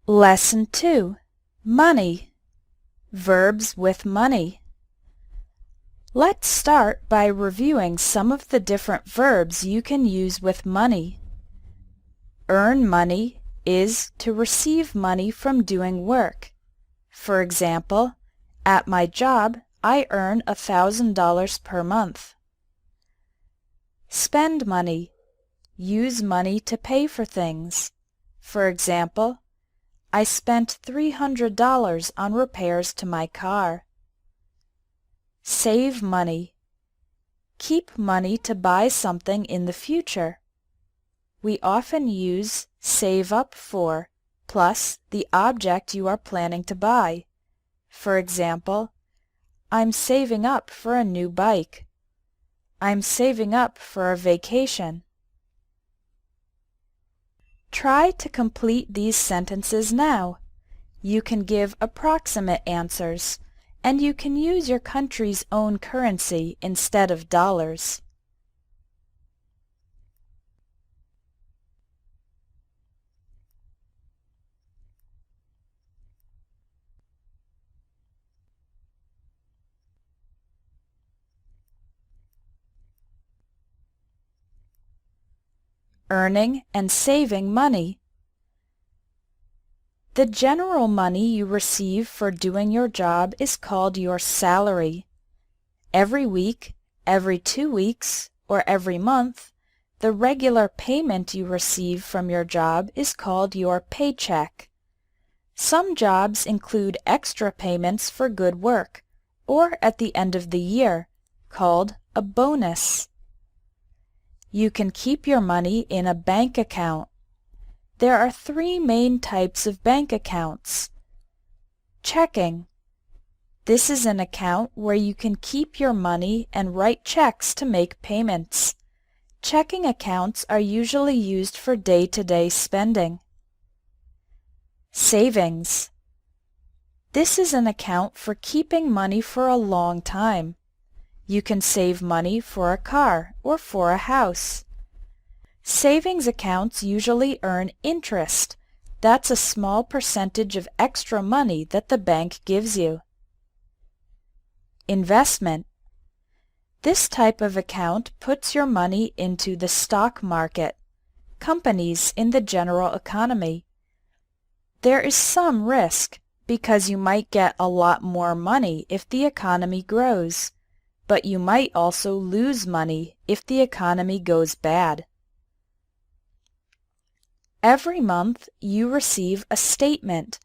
Lesson 2. Money. Verbs with money. Let's start by reviewing some of the different verbs you can use with money. Earn money is to receive money from doing work. For example, at my job, I earn $1,000 per month. Spend money. Use money to pay for things. For example, I spent $300 on repairs to my car. Save money. Keep money to buy something in the future. We often use save up for plus the object you are planning to buy. For example, I'm saving up for a new bike. I'm saving up for a vacation. Try to complete these sentences now. You can give approximate answers, and you can use your country's own currency instead of dollars. Earning and saving money. The general money you receive for doing your job is called your salary. Every week, every 2 weeks, or every month, the regular payment you receive from your job is called your paycheck. Some jobs include extra payments for good work, or at the end of the year, called a bonus. You can keep your money in a bank account. There are 3 main types of bank accounts. Checking. This is an account where you can keep your money and write checks to make payments. Checking accounts are usually used for day-to-day spending. Savings. This is an account for keeping money for a long time. You can save money for a car or for a house. Savings accounts usually earn interest. That's a small percentage of extra money that the bank gives you. Investment. This type of account puts your money into the stock market, companies in the general economy. There is some risk because you might get a lot more money if the economy grows, but you might also lose money if the economy goes bad. Every month you receive a statement,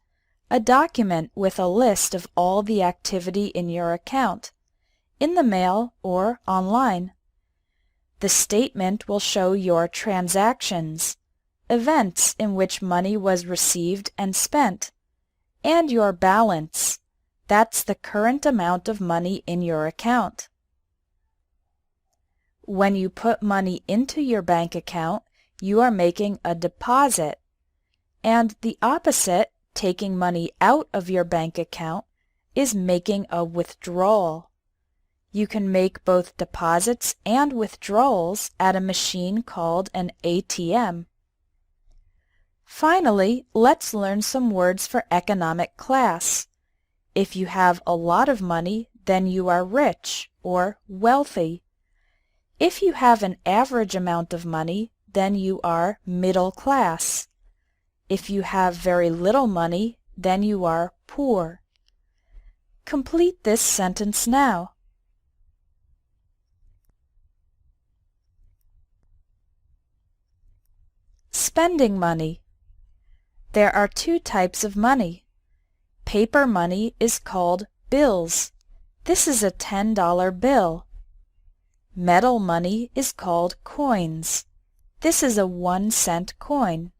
a document with a list of all the activity in your account, in the mail or online. The statement will show your transactions, events in which money was received and spent, and your balance. That's the current amount of money in your account. When you put money into your bank account, you are making a deposit, and the opposite, taking money out of your bank account, is making a withdrawal. You can make both deposits and withdrawals at a machine called an ATM. Finally, let's learn some words for economic class. If you have a lot of money, then you are rich or wealthy. If you have an average amount of money, then you are middle class. If you have very little money, then you are poor. Complete this sentence now. Spending money. There are 2 types of money. Paper money is called bills. This is a $10 bill. Metal money is called coins. This is a 1-cent coin.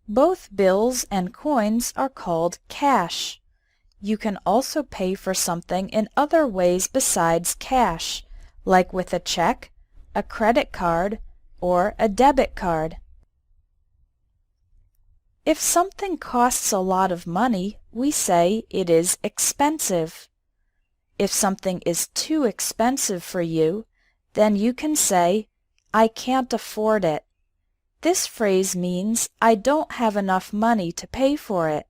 Both bills and coins are called cash. You can also pay for something in other ways besides cash, like with a check, a credit card, or a debit card. If something costs a lot of money, we say it is expensive. If something is too expensive for you, then you can say, I can't afford it. This phrase means I don't have enough money to pay for it.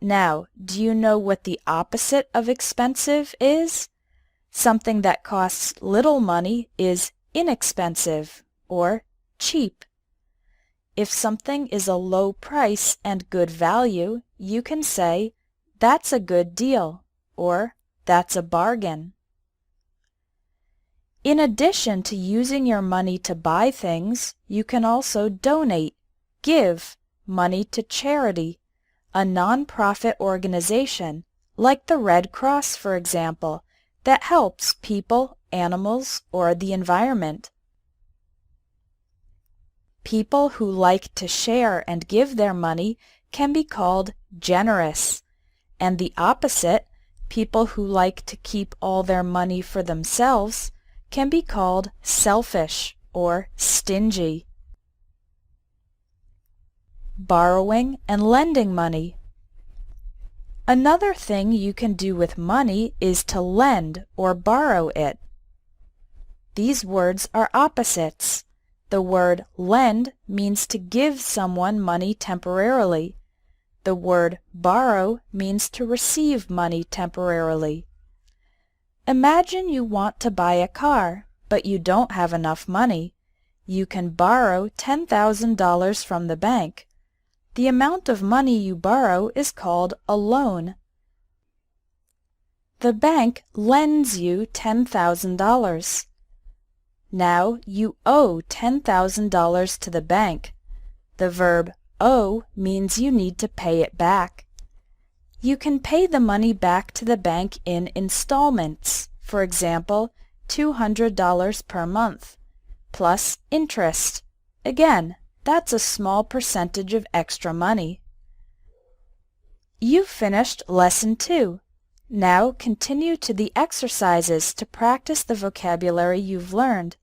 Now, do you know what the opposite of expensive is? Something that costs little money is inexpensive or cheap. If something is a low price and good value, you can say, "That's a good deal," or "That's a bargain." In addition to using your money to buy things, you can also donate, give money to charity, a non-profit organization, like the Red Cross, for example, that helps people, animals, or the environment. People who like to share and give their money can be called generous, and the opposite, people who like to keep all their money for themselves, can be called selfish or stingy. Borrowing and lending money. Another thing you can do with money is to lend or borrow it. These words are opposites. The word lend means to give someone money temporarily. The word borrow means to receive money temporarily. Imagine you want to buy a car, but you don't have enough money. You can borrow $10,000 from the bank. The amount of money you borrow is called a loan. The bank lends you $10,000. Now you owe $10,000 to the bank. The verb owe means you need to pay it back. You can pay the money back to the bank in installments, for example, $200 per month, plus interest. Again, that's a small percentage of extra money. You've finished Lesson 2. Now continue to the exercises to practice the vocabulary you've learned.